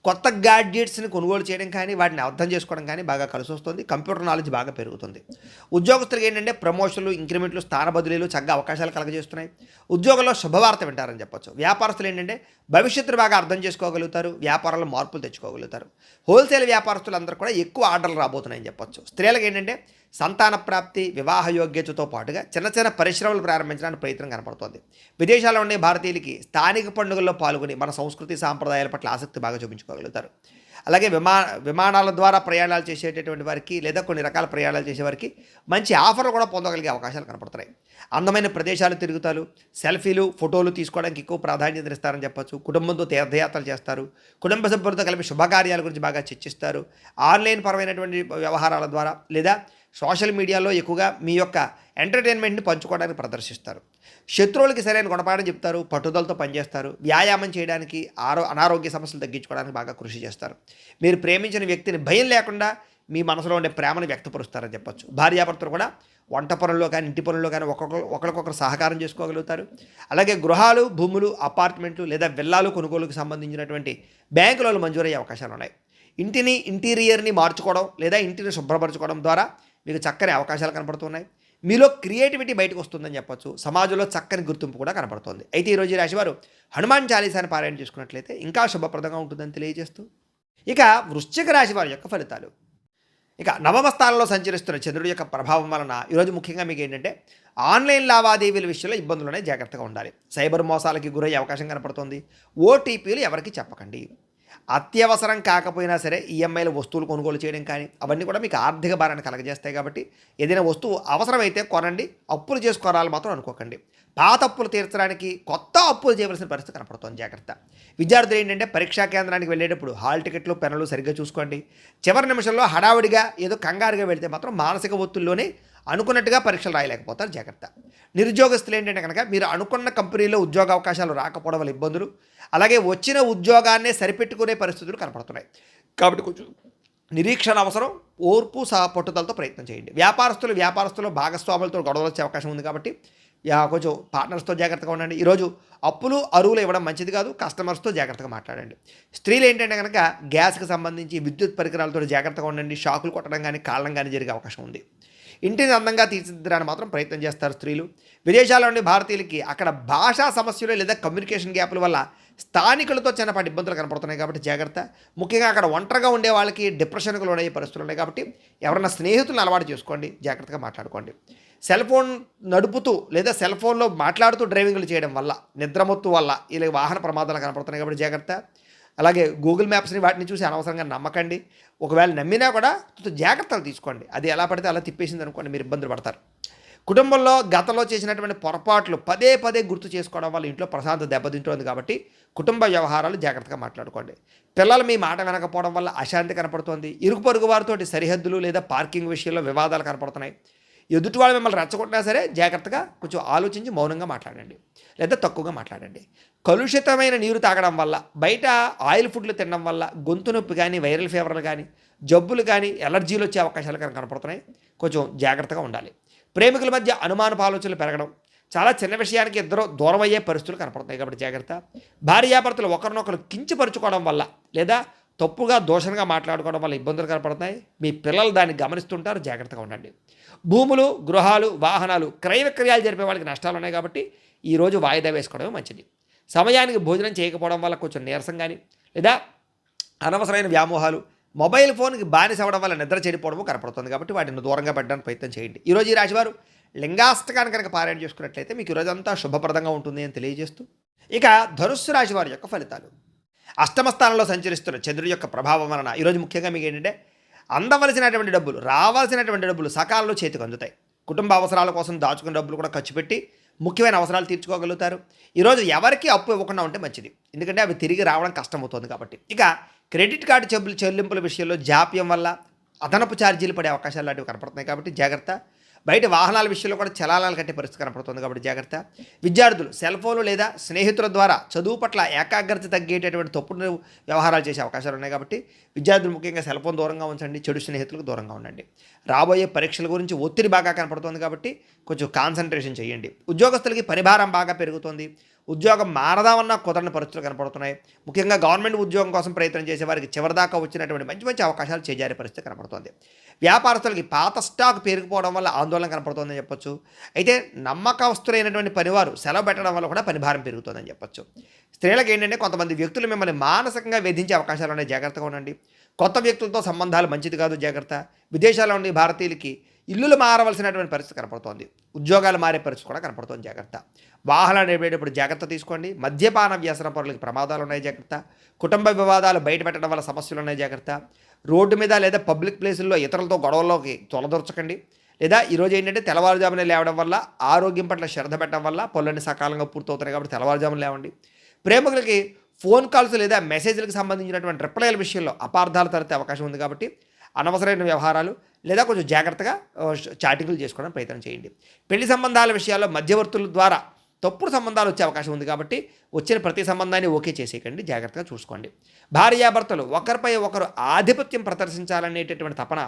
Speaker 2: కొత్త గ్యాడ్జెట్స్ని కొనుగోలు చేయడం కానీ, వాటిని అర్థం చేసుకోవడం కానీ బాగా కలిసి వస్తుంది. కంప్యూటర్ నాలెడ్జ్ బాగా పెరుగుతుంది. ఉద్యోగస్తులకు ఏంటంటే ప్రమోషన్లు, ఇంక్రిమెంట్లు, స్థాన బదిలీలు చక్కగా అవకాశాలు కలగజేస్తున్నాయి. ఉద్యోగంలో శుభవార్త వింటారని చెప్పొచ్చు. వ్యాపారస్తులు ఏంటంటే భవిష్యత్తును బాగా అర్థం చేసుకోగలుగుతారు. వ్యాపారంలో మార్పులు తెచ్చుకోగలుగుతారు. హోల్సేల్ వ్యాపారస్తులందరూ కూడా ఎక్కువ ఆర్డర్లు రాబోతున్నాయని చెప్పొచ్చు. స్త్రీలకు ఏంటంటే సంతాన ప్రాప్తి, వివాహ యోగ్యతతో పాటుగా చిన్న చిన్న పరిశ్రమలు ప్రారంభించడానికి ప్రయత్నం కనపడుతోంది. విదేశాల్లో ఉండే భారతీయులకి స్థానిక పండుగల్లో పాల్గొని మన సంస్కృతి సాంప్రదాయాల పట్ల ఆసక్తి బాగా చూపించుకోగలుగుతారు. అలాగే విమానాల ద్వారా ప్రయాణాలు చేసేటటువంటి వారికి లేదా కొన్ని రకాల ప్రయాణాలు చేసేవారికి మంచి ఆఫర్లు కూడా పొందగలిగే అవకాశాలు కనపడుతున్నాయి. అందమైన ప్రదేశాలు తిరుగుతారు. సెల్ఫీలు, ఫోటోలు తీసుకోవడానికి ఎక్కువ ప్రాధాన్యత ఇస్తారని చెప్పొచ్చు. కుటుంబంతో తీర్థయాత్రలు చేస్తారు. కుటుంబ సభ్యులతో కలిపి శుభకార్యాల గురించి బాగా చర్చిస్తారు. ఆన్లైన్ పరమైనటువంటి వ్యవహారాల ద్వారా లేదా సోషల్ మీడియాలో ఎక్కువగా మీ యొక్క ఎంటర్టైన్మెంట్ని పంచుకోవడానికి ప్రదర్శిస్తారు. శత్రువులకి సరైన గుణపాఠం చెప్తారు. పట్టుదలతో పనిచేస్తారు. వ్యాయామం చేయడానికి, అనారోగ్య సమస్యలు తగ్గించుకోవడానికి బాగా కృషి చేస్తారు. మీరు ప్రేమించిన వ్యక్తిని భయం లేకుండా మీ మనసులో ఉండే ప్రేమను వ్యక్తపరుస్తారని చెప్పొచ్చు. భార్యాభర్తలు కూడా వంట పనుల్లో కానీ, ఇంటి పనుల్లో కానీ ఒకరికొకరు సహకారం చేసుకోగలుగుతారు. అలాగే గృహాలు, భూములు, అపార్ట్మెంట్లు లేదా విల్లాలు కొనుగోలుకు సంబంధించినటువంటి బ్యాంకు లోన్లు మంజూరయ్యే అవకాశాలు ఉన్నాయి. ఇంటీరియర్ని మార్చుకోవడం లేదా ఇంటిని శుభ్రపరచుకోవడం ద్వారా మీకు చక్కని అవకాశాలు కనపడుతున్నాయి. మీలో క్రియేటివిటీ బయటకు వస్తుందని చెప్పొచ్చు. సమాజంలో చక్కని గుర్తింపు కూడా కనపడుతుంది. అయితే ఈరోజు ఈ రాశివారు హనుమాన్ చాలీసాని పారాయణ చేసుకున్నట్లయితే ఇంకా శుభప్రదంగా ఉంటుందని తెలియజేస్తూ, ఇక వృశ్చిక రాశి వారి యొక్క ఫలితాలు. ఇక నవమ స్థానంలో సంచరిస్తున్న చంద్రుడి యొక్క ప్రభావం వలన ఈరోజు ముఖ్యంగా మీకు ఏంటంటే ఆన్లైన్ లావాదేవీల విషయంలో ఇబ్బందులునే జాగ్రత్తగా ఉండాలి. సైబర్ మోసాలకి గురయ్యే అవకాశం కనపడుతుంది. ఓటీపీలు ఎవరికి చెప్పకండి. అత్యవసరం కాకపోయినా సరే ఈఎంఐల వస్తువులు కొనుగోలు చేయడం కానీ అవన్నీ కూడా మీకు ఆర్థిక భారాన్ని కలగజేస్తాయి. కాబట్టి ఏదైనా వస్తువు అవసరమైతే కొనండి, అప్పులు చేసుకోరాలు మాత్రం అనుకోకండి. పాత అప్పులు తీర్చడానికి కొత్త అప్పులు చేయవలసిన పరిస్థితి కనపడుతుంది. జాగ్రత్త. విద్యార్థులు ఏంటంటే పరీక్షా కేంద్రానికి వెళ్ళేటప్పుడు హాల్ టికెట్లు పెన్నులు సరిగ్గా చూసుకోండి. చివరి నిమిషంలో హడావుడిగా ఏదో కంగారుగా వెళితే మాత్రం మానసిక ఒత్తిడిలోనే అనుకున్నట్టుగా పరీక్షలు రాయలేకపోతారు. జాగ్రత్త. నిరుద్యోగస్తులు ఏంటంటే కనుక మీరు అనుకున్న కంపెనీలో ఉద్యోగ అవకాశాలు రాకపోవడం వల్ల ఇబ్బందులు, అలాగే వచ్చిన ఉద్యోగాన్నే సరిపెట్టుకునే పరిస్థితులు కనపడుతున్నాయి. కాబట్టి కొంచెం నిరీక్షణ అవసరం, ఓర్పు పట్టుదలతో ప్రయత్నం చేయండి. వ్యాపారస్తులు భాగస్వాములతో గొడవలు వచ్చే అవకాశం ఉంది. కాబట్టి కొంచెం పార్ట్నర్స్తో జాగ్రత్తగా ఉండండి. ఈరోజు అప్పులు అరువులు ఇవ్వడం మంచిది కాదు. కస్టమర్స్తో జాగ్రత్తగా మాట్లాడండి. స్త్రీలు ఏంటంటే కనుక గ్యాస్కి సంబంధించి విద్యుత్ పరికరాలతో జాగ్రత్తగా ఉండండి. షాకులు కొట్టడం కానీ కాళ్ళం కానీ జరిగే అవకాశం ఉంది. ఇంటిని అందంగా తీర్చిదిద్దడానికి మాత్రం ప్రయత్నం చేస్తారు స్త్రీలు. విదేశాల్లో ఉండే భారతీయులకి అక్కడ భాషా సమస్యలు లేదా కమ్యూనికేషన్ గ్యాప్ల వల్ల స్థానికులతో చిన్నపాటి ఇబ్బందులు కనపడుతున్నాయి. కాబట్టి జాగ్రత్త. ముఖ్యంగా అక్కడ ఒంటరిగా ఉండే వాళ్ళకి డిప్రెషన్కు లోనయ్యే పరిస్థితులు ఉన్నాయి. కాబట్టి ఎవరైనా స్నేహితులను అలవాటు చేసుకోండి, జాగ్రత్తగా మాట్లాడుకోండి. సెల్ ఫోన్ నడుపుతూ లేదా సెల్ ఫోన్లో మాట్లాడుతూ డ్రైవింగ్లు చేయడం వల్ల, నిద్రమత్తు వల్ల ఇలా వాహన ప్రమాదాలు కనపడుతున్నాయి. కాబట్టి జాగ్రత్త. అలాగే గూగుల్ మ్యాప్స్ని వాటిని చూసి అనవసరంగా నమ్మకండి. ఒకవేళ నమ్మినా కూడా జాగ్రత్తలు తీసుకోండి. అది ఎలా పడితే అలా తిప్పేసింది అనుకోండి, మీరు ఇబ్బందులు పడతారు. కుటుంబంలో గతంలో చేసినటువంటి పొరపాట్లు పదే పదే గుర్తు చేసుకోవడం వల్ల ఇంట్లో ప్రశాంతత దెబ్బతింటుంది. కాబట్టి కుటుంబ వ్యవహారాలు జాగ్రత్తగా మాట్లాడుకోండి. పిల్లలు మీ మాట వినకపోవడం వల్ల అశాంతి కనపడుతోంది. ఇరుగు పొరుగు వారితోటి సరిహద్దులు లేదా పార్కింగ్ విషయంలో వివాదాలు కనపడుతున్నాయి. ఎదుటివాళ్ళు మిమ్మల్ని రెచ్చగొట్టినా సరే జాగ్రత్తగా కొంచెం ఆలోచించి మౌనంగా మాట్లాడండి, లేదా తక్కువగా మాట్లాడండి. కలుషితమైన నీరు తాగడం వల్ల, బయట ఆయిల్ ఫుడ్లు తినడం వల్ల గొంతు నొప్పి కానీ, వైరల్ ఫీవర్లు కానీ, జబ్బులు కానీ, ఎలర్జీలు వచ్చే అవకాశాలు కనపడుతున్నాయి. కొంచెం జాగ్రత్తగా ఉండాలి. ప్రేమికుల మధ్య అనుమానపు ఆలోచనలు పెరగడం, చాలా చిన్న విషయానికి ఇద్దరు దూరం అయ్యే పరిస్థితులు కనపడుతున్నాయి. కాబట్టి జాగ్రత్త. భార్యాభర్తలు ఒకరినొకరు కించపరుచుకోవడం వల్ల లేదా తప్పుగా దోషంగా మాట్లాడుకోవడం వల్ల ఇబ్బందులు కనపడుతున్నాయి. మీ పిల్లలు దాన్ని గమనిస్తుంటారు. జాగ్రత్తగా ఉండండి. భూములు, గృహాలు, వాహనాలు క్రయ విక్రయాలు జరిపే వాళ్ళకి నష్టాలు ఉన్నాయి. కాబట్టి ఈరోజు వాయిదా వేసుకోవడమే మంచిది. సమయానికి భోజనం చేయకపోవడం వల్ల కొంచెం నీరసం కానీ లేదా అనవసరమైన వ్యామోహాలు, మొబైల్ ఫోన్కి బానిస అవ్వడం వల్ల నిద్ర చెడిపోవడము కనపడుతుంది. కాబట్టి వాటిని దూరంగా పెట్టడానికి ప్రయత్నం చేయండి. ఈరోజు ఈ రాశివారు లింగాష్టకాన్ని కనుక పారాయణ చేసుకున్నట్లయితే మీకు ఈరోజంతా శుభప్రదంగా ఉంటుంది అని తెలియజేస్తూ, ఇక ధనుస్సు రాశి వారి యొక్క ఫలితాలు. అష్టమ స్థానంలో సంచరిస్తున్న చంద్రుడి యొక్క ప్రభావం వలన ఈరోజు ముఖ్యంగా మీకు ఏంటంటే అందవలసినటువంటి డబ్బులు, రావాల్సినటువంటి డబ్బులు సకాలంలో చేతికి అందుతాయి. కుటుంబ అవసరాల కోసం దాచుకున్న డబ్బులు కూడా ఖర్చు పెట్టి ముఖ్యమైన అవసరాలు తీర్చుకోగలుగుతారు. ఈరోజు ఎవరికి అప్పు ఇవ్వకుండా ఉంటే మంచిది, ఎందుకంటే అవి తిరిగి రావడం కష్టమవుతుంది. కాబట్టి ఇక క్రెడిట్ కార్డు చెల్లింపుల విషయంలో జాప్యం వల్ల అదనపు ఛార్జీలు పడే అవకాశాలు లాంటివి కనపడుతున్నాయి. కాబట్టి జాగ్రత్త. బయట వాహనాల విషయంలో కూడా చలానాలు కట్టే పరిస్థితి కనపడుతుంది. కాబట్టి జాగ్రత్త. విద్యార్థులు సెల్ ఫోన్లు లేదా స్నేహితుల ద్వారా చదువు పట్ల ఏకాగ్రత తగ్గేటటువంటి తప్పుడు వ్యవహారాలు చేసే అవకాశాలు ఉన్నాయి. కాబట్టి విద్యార్థులు ముఖ్యంగా సెల్ ఫోన్ దూరంగా ఉంచండి, చెడు స్నేహితులకు దూరంగా ఉండండి. రాబోయే పరీక్షల గురించి ఒత్తిడి బాగా కనపడుతుంది. కాబట్టి కొంచెం కాన్సన్ట్రేషన్ చేయండి. ఉద్యోగస్తులకి పరిభారం బాగా పెరుగుతుంది. ఉద్యోగం మారదామన్నా కుదరని పరిస్థితులు కనపడుతున్నాయి. ముఖ్యంగా గవర్నమెంట్ ఉద్యోగం కోసం ప్రయత్నం చేసే వారికి చివరిదాకా వచ్చినటువంటి మంచి మంచి అవకాశాలు చేజారే పరిస్థితి కనపడుతుంది. వ్యాపారస్తులకి పాత స్టాక్ పేరుకుపోవడం వల్ల ఆందోళన కనపడుతుందని చెప్పొచ్చు. అయితే నమ్మకస్తులైనటువంటి పనివారు సెలవు పెట్టడం వల్ల కూడా పనిభారం పెరుగుతుందని చెప్పొచ్చు. స్త్రీలకు ఏంటంటే కొంతమంది వ్యక్తులు మిమ్మల్ని మానసికంగా వేధించే అవకాశాలు ఉన్నాయి. జాగ్రత్తగా ఉండండి. కొత్త వ్యక్తులతో సంబంధాలు మంచిది కాదు. జాగ్రత్త. విదేశాల్లో ఉండే భారతీయులకి ఇల్లులు మారవలసినటువంటి పరిస్థితి కనపడుతోంది. ఉద్యోగాలు మారే పరిస్థితి కూడా కనపడుతోంది. జాగ్రత్త. వాహనాలు నడిపేటప్పుడు జాగ్రత్త తీసుకోండి. మద్యపాన వ్యసన పరులకి ప్రమాదాలు ఉన్నాయి. జాగ్రత్త. కుటుంబ వివాదాలు బయట పెట్టడం వల్ల సమస్యలు ఉన్నాయి. జాగ్రత్త. రోడ్డు మీద లేదా పబ్లిక్ ప్లేసుల్లో ఇతరులతో గొడవల్లోకి తొలదొరచకండి. లేదా ఈరోజు ఏంటంటే తెల్లవారుజామునే లేవడం వల్ల, ఆరోగ్యం పట్ల శ్రద్ధ పెట్టడం వల్ల పనులన్నీ సకాలంగా పూర్తవుతున్నాయి. కాబట్టి తెల్లవారుజామున లేవండి. ప్రేమికులకి ఫోన్ కాల్స్ లేదా మెసేజ్లకు సంబంధించినటువంటి రిప్లైల విషయంలో అపార్థాలు తలెత్తే అవకాశం ఉంది. కాబట్టి అనవసరమైన వ్యవహారాలు లేదా కొంచెం జాగ్రత్తగా చాటింగ్లు చేసుకోవడానికి ప్రయత్నం చేయండి. పెళ్లి సంబంధాల విషయాల్లో మధ్యవర్తుల ద్వారా తప్పుడు సంబంధాలు వచ్చే అవకాశం ఉంది. కాబట్టి వచ్చిన ప్రతి సంబంధాన్ని ఓకే చేసేయకండి. జాగ్రత్తగా చూసుకోండి. భార్యాభర్తలు ఒకరిపై ఒకరు ఆధిపత్యం ప్రదర్శించాలనేటటువంటి తపన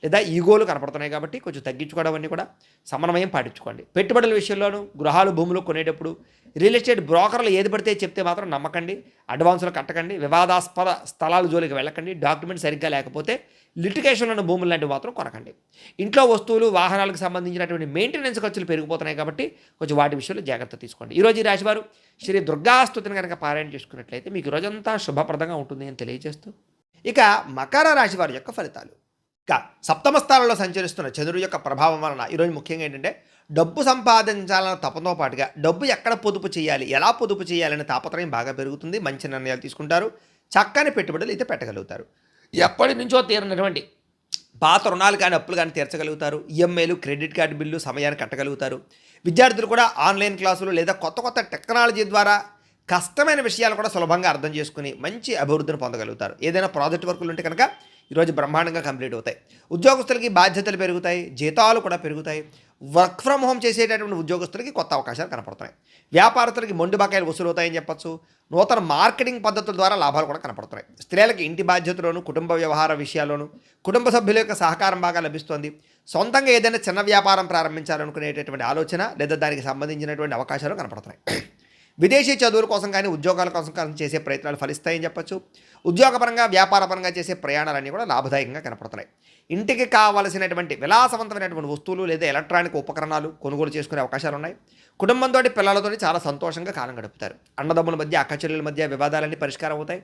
Speaker 2: లేదా ఈగోలు కనపడుతున్నాయి. కాబట్టి కొంచెం తగ్గించుకోవడం అన్నీ కూడా సమన్వయం పాటించుకోండి. పెట్టుబడుల విషయంలోనూ, గృహాలు భూములు కొనేటప్పుడు రియల్ ఎస్టేట్ బ్రోకర్లు ఏది పడితే చెప్తే మాత్రం నమ్మకండి. అడ్వాన్సులు కట్టకండి. వివాదాస్పద స్థలాల జోలికి వెళ్ళకండి. డాక్యుమెంట్ సరిగ్గా లేకపోతే లిటిగేషన్లో ఉన్న భూములు లాంటివి మాత్రం కొనకండి. ఇంట్లో వస్తువులు, వాహనాలకు సంబంధించినటువంటి మెయింటెనెన్స్ ఖర్చులు పెరిగిపోతున్నాయి. కాబట్టి కొంచెం వాటి విషయంలో జాగ్రత్త తీసుకోండి. ఈరోజు ఈ రాశివారు శ్రీ దుర్గాస్తుతిని కనుక పారాయణ చేసుకున్నట్లయితే మీకు రోజంతా శుభప్రదంగా ఉంటుంది అని తెలియజేస్తూ, ఇక మకర రాశి వారి యొక్క ఫలితాలు. ఇక సప్తమ స్థానంలో సంచరిస్తున్న చంద్రుడి యొక్క ప్రభావం వలన ఈరోజు ముఖ్యంగా ఏంటంటే డబ్బు సంపాదించాలన్న తపంతో పాటుగా డబ్బు ఎక్కడ పొదుపు చేయాలి, ఎలా పొదుపు చేయాలనే తాపత్రయం బాగా పెరుగుతుంది. మంచి నిర్ణయాలు తీసుకుంటారు. చక్కని పెట్టుబడులు అయితే పెట్టగలుగుతారు.
Speaker 1: ఎప్పటి నుంచో తీరినటువంటి
Speaker 2: పాత రుణాలు కానీ అప్పులు కానీ తీర్చగలుగుతారు. ఈఎంఐలు, క్రెడిట్ కార్డు బిల్లు సమయాన్ని కట్టగలుగుతారు. విద్యార్థులు కూడా ఆన్లైన్ క్లాసులు లేదా కొత్త కొత్త టెక్నాలజీ ద్వారా కష్టమైన విషయాలు కూడా సులభంగా అర్థం చేసుకుని మంచి అభివృద్ధిని పొందగలుగుతారు. ఏదైనా ప్రాజెక్ట్ వర్కులు ఉంటే కనుక ఈరోజు బ్రహ్మాండంగా కంప్లీట్ అవుతాయి. ఉద్యోగస్తులకి బాధ్యతలు పెరుగుతాయి, జీతాలు కూడా పెరుగుతాయి. వర్క్ ఫ్రమ్ హోమ్ చేసేటటువంటి ఉద్యోగస్తులకి కొత్త అవకాశాలు కనపడుతున్నాయి. వ్యాపారస్తులకి మొండి బకాయిలు వసూలవుతాయని చెప్పొచ్చు. నూతన మార్కెటింగ్ పద్ధతుల ద్వారా లాభాలు కూడా కనపడుతున్నాయి. స్త్రీలకి ఇంటి బాధ్యతలోను, కుటుంబ వ్యవహార విషయాల్లోనూ కుటుంబ సభ్యుల యొక్క సహకారం బాగా లభిస్తుంది. సొంతంగా ఏదైనా చిన్న వ్యాపారం ప్రారంభించాలనుకునేటటువంటి ఆలోచన లేదా దానికి సంబంధించినటువంటి అవకాశాలు కనపడుతున్నాయి. విదేశీ చదువుల కోసం కానీ ఉద్యోగాల కోసం కానీ చేసే ప్రయత్నాలు ఫలిస్తాయని చెప్పొచ్చు. ఉద్యోగపరంగా వ్యాపారపరంగా చేసే ప్రయాణాలన్నీ కూడా లాభదాయకంగా కనపడుతున్నాయి. ఇంటికి కావలసినటువంటి విలాసవంతమైనటువంటి వస్తువులు లేదా ఎలక్ట్రానిక్ ఉపకరణాలు కొనుగోలు చేసుకునే అవకాశాలు ఉన్నాయి. కుటుంబంతో పిల్లలతో చాలా సంతోషంగా కాలం గడుపుతారు. అన్నదమ్ముల మధ్య, అక్కచెల్లెల మధ్య వివాదాలన్నీ పరిష్కారం అవుతాయి.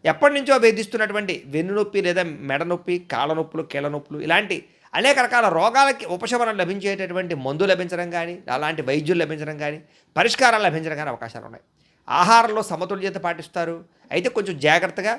Speaker 2: ఎప్పటి నుంచో వేధిస్తున్నటువంటి వెన్నునొప్పి లేదా మెడ నొప్పి, కాళ్ళ నొప్పులు, కీళ్ళ నొప్పులు ఇలాంటి అనేక రకాల రోగాలకి ఉపశమనం లభించేటటువంటి మందు లభించడం కానీ, అలాంటి వైద్యులు లభించడం కానీ, పరిష్కారాలు లభించడం కానీ అవకాశాలు ఉన్నాయి. ఆహారంలో సమతుల్యత పాటిస్తారు. అయితే కొంచెం జాగ్రత్తగా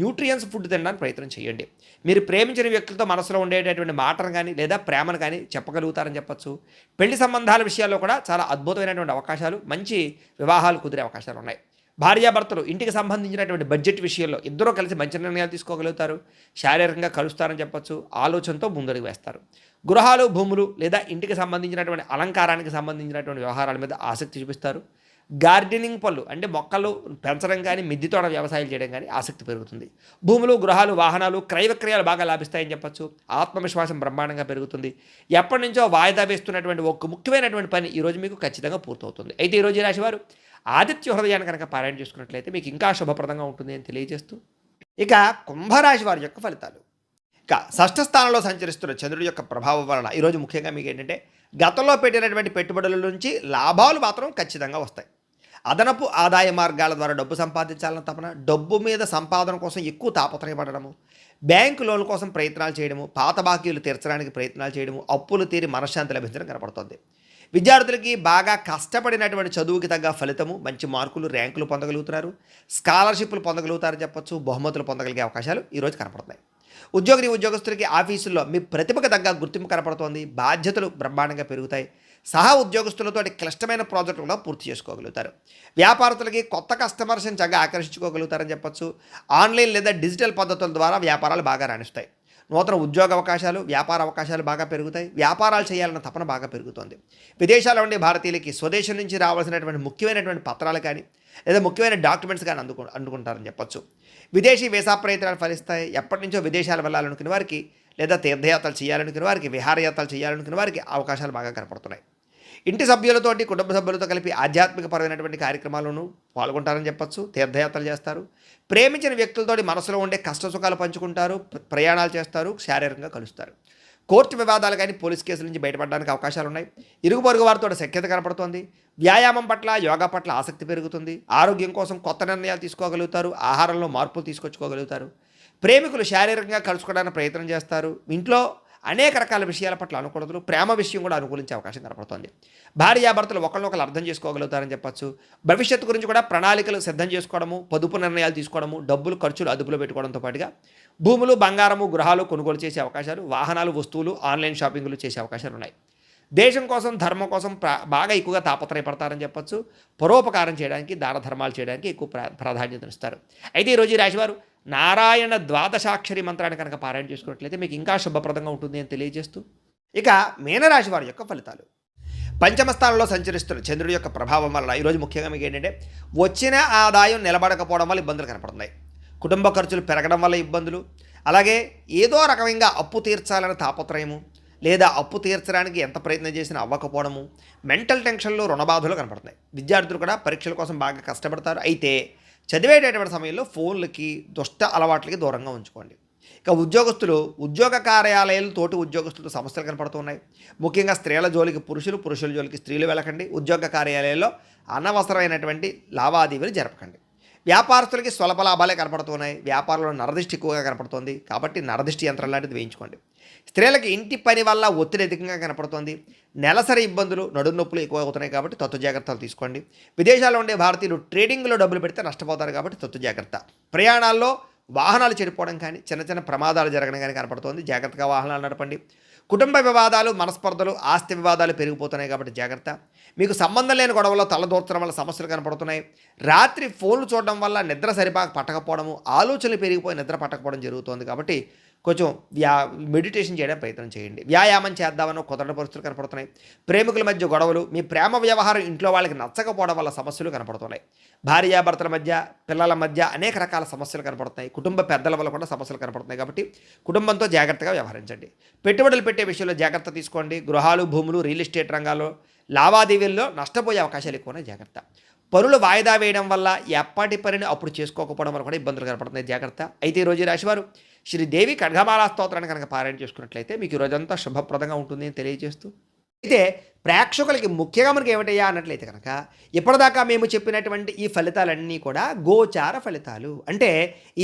Speaker 2: న్యూట్రియన్స్ ఫుడ్ తినడానికి ప్రయత్నం చేయండి. మీరు ప్రేమించిన వ్యక్తులతో మనసులో ఉండేటటువంటి మాటను కానీ లేదా ప్రేమను కానీ చెప్పగలుగుతారని చెప్పచ్చు. పెళ్లి సంబంధాల విషయాల్లో కూడా చాలా అద్భుతమైనటువంటి అవకాశాలు, మంచి వివాహాలు కుదిరే అవకాశాలు ఉన్నాయి. భార్యాభర్తలు ఇంటికి సంబంధించినటువంటి బడ్జెట్ విషయంలో ఇద్దరూ కలిసి మంచి నిర్ణయాలు తీసుకోగలుగుతారు. శారీరకంగా కలుస్తారని చెప్పొచ్చు. ఆలోచనతో ముందడుగు వేస్తారు. గృహాలు, భూములు లేదా ఇంటికి సంబంధించినటువంటి అలంకారానికి సంబంధించినటువంటి వ్యవహారాల మీద ఆసక్తి చూపిస్తారు. గార్డెనింగ్ పనులు అంటే మొక్కలు పెంచడం కానీ, మిద్దె తోట వ్యవసాయం చేయడం కానీ ఆసక్తి పెరుగుతుంది. భూములు, గృహాలు, వాహనాలు, క్రయ విక్రయాలు బాగా లాభిస్తాయని చెప్పొచ్చు. ఆత్మవిశ్వాసం బ్రహ్మాండంగా పెరుగుతుంది. ఎప్పటి నుంచో వాయిదా వేస్తున్నటువంటి ఒక ముఖ్యమైనటువంటి పని ఈరోజు మీకు ఖచ్చితంగా పూర్తవుతుంది. అయితే ఈరోజు ఈ రాశివారు ఆదిత్య హృదయాన్ని కనుక పారాయణ చేసుకున్నట్లయితే మీకు ఇంకా శుభప్రదంగా ఉంటుంది అని తెలియజేస్తూ, ఇక కుంభరాశి వారి యొక్క ఫలితాలు. ఇక షష్ఠ స్థానంలో సంచరిస్తున్న చంద్రుడి యొక్క ప్రభావం వలన ఈరోజు ముఖ్యంగా మీకు ఏంటంటే గతంలో పెట్టినటువంటి పెట్టుబడుల నుంచి లాభాలు మాత్రం ఖచ్చితంగా వస్తాయి. అదనపు ఆదాయ మార్గాల ద్వారా డబ్బు సంపాదించాలన్న తపన, డబ్బు మీద సంపాదన కోసం ఎక్కువ తాపత్రయపడము, బ్యాంకు లోన్ల కోసం ప్రయత్నాలు చేయడము, పాత బాకీలు తీర్చడానికి ప్రయత్నాలు చేయడము, అప్పులు తీరి మనశ్శాంతి లభించడం కనపడుతుంది. విద్యార్థులకి బాగా కష్టపడినటువంటి చదువుకి తగ్గ ఫలితము, మంచి మార్కులు, ర్యాంకులు పొందగలుగుతున్నారు. స్కాలర్షిప్లు పొందగలుగుతారని చెప్పొచ్చు. బహుమతులు పొందగలిగే అవకాశాలు ఈరోజు కనపడుతున్నాయి. ఉద్యోగస్తులకి ఆఫీసుల్లో మీ ప్రతిభకు తగ్గ గుర్తింపు కనపడుతోంది. బాధ్యతలు బ్రహ్మాండంగా పెరుగుతాయి. సహా ఉద్యోగస్తులతో క్లిష్టమైన ప్రాజెక్టులు కూడా పూర్తి చేసుకోగలుగుతారు. వ్యాపారస్తులకి కొత్త కస్టమర్స్ని చక్కగా ఆకర్షించుకోగలుగుతారని చెప్పొచ్చు. ఆన్లైన్ లేదా డిజిటల్ పద్ధతుల ద్వారా వ్యాపారాలు బాగా రాణిస్తాయి. నూతన ఉద్యోగ అవకాశాలు, వ్యాపార అవకాశాలు బాగా పెరుగుతాయి. వ్యాపారాలు చేయాలన్న తపన బాగా పెరుగుతోంది. విదేశాల్లో ఉండే భారతీయులకి స్వదేశం నుంచి రావాల్సినటువంటి ముఖ్యమైనటువంటి పత్రాలు కానీ లేదా ముఖ్యమైన డాక్యుమెంట్స్ కానీ అందుకుంటారని చెప్పొచ్చు. విదేశీ వీసా ప్రయత్నాలు ఫలిస్తాయి. ఎప్పటి నుంచో విదేశాలు వెళ్ళాలనుకునే వారికి లేదా తీర్థయాత్రలు చేయాలనుకునే వారికి, విహారయాత్రలు చేయాలనుకునే వారికి అవకాశాలు బాగా కనపడుతున్నాయి. ఇంటి సభ్యులతోటి, కుటుంబ సభ్యులతో కలిపి ఆధ్యాత్మికపరమైనటువంటి కార్యక్రమాలను పాల్గొంటారని చెప్పొచ్చు. తీర్థయాత్రలు చేస్తారు. ప్రేమించిన వ్యక్తులతోటి మనసులో ఉండే కష్ట సుఖాలు పంచుకుంటారు. ప్రయాణాలు చేస్తారు. శారీరకంగా కలుస్తారు. కోర్టు వివాదాలు కానీ, పోలీస్ కేసుల నుంచి బయటపడడానికి అవకాశాలు ఉన్నాయి. ఇరుగు పొరుగు వారితో సఖ్యత కనపడుతోంది. వ్యాయామం పట్ల, యోగా పట్ల ఆసక్తి పెరుగుతుంది. ఆరోగ్యం కోసం కొత్త నిర్ణయాలు తీసుకోగలుగుతారు. ఆహారంలో మార్పులు తీసుకొచ్చుకోగలుగుతారు. ప్రేమికులు శారీరకంగా కలుసుకోవడానికి ప్రయత్నం చేస్తారు. ఇంట్లో అనేక రకాల విషయాల పట్ల అనుకూలతలు, ప్రేమ విషయం కూడా అనుకూలించే అవకాశం కనపడుతోంది. భార్యాభర్తలు ఒకరినొకరు అర్థం చేసుకోగలుగుతారని చెప్పొచ్చు. భవిష్యత్తు గురించి కూడా ప్రణాళికలు సిద్ధం చేసుకోవడము, పొదుపు నిర్ణయాలు తీసుకోవడము, డబ్బులు ఖర్చులు అదుపులో పెట్టుకోవడంతో పాటుగా భూములు, బంగారము, గృహాలు కొనుగోలు చేసే అవకాశాలు, వాహనాలు, వస్తువులు, ఆన్లైన్ షాపింగ్లు చేసే అవకాశాలు ఉన్నాయి. దేశం కోసం, ధర్మం కోసం బాగా ఎక్కువగా తాపత్రయపడతారని చెప్పొచ్చు. పరోపకారం చేయడానికి, దాన ధర్మాలు చేయడానికి ఎక్కువ ప్రాధాన్యతనిస్తారు. అయితే ఈరోజు ఈ రాశివారు నారాయణ ద్వాదశాక్షరి మంత్రాన్ని కనుక పారాయణ చేసుకున్నట్లయితే మీకు ఇంకా శుభప్రదంగా ఉంటుంది అని తెలియజేస్తూ, ఇక మీనరాశి వారి యొక్క ఫలితాలు. పంచమ స్థానంలో సంచరిస్తున్న చంద్రుడి యొక్క ప్రభావం వల్ల ఈరోజు ముఖ్యంగా మీకు ఏంటంటే వచ్చిన ఆదాయం నిలబడకపోవడం వల్ల ఇబ్బందులు కనపడుతున్నాయి. కుటుంబ ఖర్చులు పెరగడం వల్ల ఇబ్బందులు, అలాగే ఏదో రకమైన అప్పు తీర్చాలనే తాపత్రయము లేదా అప్పు తీర్చడానికి ఎంత ప్రయత్నం చేసినా అవ్వకపోవడము, మెంటల్ టెన్షన్లు, రుణబాధలు కనపడుతున్నాయి. విద్యార్థులు కూడా పరీక్షల కోసం బాగా కష్టపడతారు. అయితే చదివేటటువంటి సమయంలో ఫోన్లకి, దుష్ట అలవాట్లకి దూరంగా ఉంచుకోండి. ఇక ఉద్యోగస్తులు, ఉద్యోగ కార్యాలయాలు తోటి ఉద్యోగస్తులతో సమస్యలు కనపడుతున్నాయి. ముఖ్యంగా స్త్రీల జోలికి పురుషులు, పురుషుల జోలికి స్త్రీలు వెళ్ళకండి. ఉద్యోగ కార్యాలయాల్లో అనవసరమైనటువంటి లావాదేవీలు జరపకండి. వ్యాపారస్తులకి స్వల్ప లాభాలే కనపడుతున్నాయి. వ్యాపారంలో నరదిష్టి ఎక్కువగా కనపడుతుంది. కాబట్టి నరదిష్టి యంత్రం లాంటిది వేయించుకోండి. స్త్రీలకి ఇంటి పని వల్ల ఒత్తిడి అధికంగా కనపడుతోంది. నెలసరి ఇబ్బందులు, నడుము నొప్పులు ఎక్కువ అవుతున్నాయి కాబట్టి తత్వ జాగ్రత్తలు తీసుకోండి. విదేశాల్లో ఉండే భారతీయులు ట్రేడింగ్లో డబ్బులు పెడితే నష్టపోతారు కాబట్టి తత్వ జాగ్రత్త. ప్రయాణాల్లో వాహనాలు చెడిపోవడం కానీ చిన్న చిన్న ప్రమాదాలు జరగడం కానీ కనపడుతోంది. జాగ్రత్తగా వాహనాలు నడపండి. కుటుంబ వివాదాలు, మనస్పర్ధలు, ఆస్తి వివాదాలు పెరిగిపోతున్నాయి కాబట్టి జాగ్రత్త. మీకు సంబంధం లేని గొడవలో తలదూర్చడం వల్ల సమస్యలు కనపడుతున్నాయి. రాత్రి ఫోన్లు చూడడం వల్ల నిద్ర పట్టకపోవడము, ఆలోచనలు పెరిగిపోయి నిద్ర పట్టకపోవడం జరుగుతోంది కాబట్టి కొంచెం మెడిటేషన్ చేయడానికి ప్రయత్నం చేయండి. వ్యాయామం చేద్దామని కుదరని పరిస్థితులు కనపడుతున్నాయి. ప్రేమికుల మధ్య గొడవలు, మీ ప్రేమ వ్యవహారం ఇంట్లో వాళ్ళకి నచ్చకపోవడం వల్ల సమస్యలు కనపడుతున్నాయి. భార్యాభర్తల మధ్య, పిల్లల మధ్య అనేక రకాల సమస్యలు కనపడుతున్నాయి. కుటుంబ పెద్దల వల్ల కూడా సమస్యలు కనపడుతున్నాయి కాబట్టి కుటుంబంతో జాగ్రత్తగా వ్యవహరించండి. పెట్టుబడులు పెట్టే విషయంలో జాగ్రత్త తీసుకోండి. గృహాలు, భూములు, రియల్ ఎస్టేట్ రంగాల్లో లావాదేవీల్లో నష్టపోయే అవకాశాలు ఎక్కువనే జాగ్రత్త. పనులు వాయిదా వేయడం వల్ల ఎప్పటి పనిని అప్పుడు చేసుకోకపోవడం వల్ల కూడా ఇబ్బందులు కనపడుతున్నాయి. జాగ్రత్త. అయితే ఈరోజు ఈ రాశివారు శ్రీదేవి ఖడ్గమాలా స్తోత్రాన్ని కనుక పారాయణ చేసుకున్నట్లయితే మీకు ఈ రోజంతా శుభప్రదంగా ఉంటుంది అని తెలియజేస్తూ, అయితే ప్రేక్షకులకి ముఖ్యంగా మనకి ఏమిటయ్యా అన్నట్లయితే కనుక ఇప్పటిదాకా మేము చెప్పినటువంటి ఈ ఫలితాలన్నీ కూడా గోచార ఫలితాలు. అంటే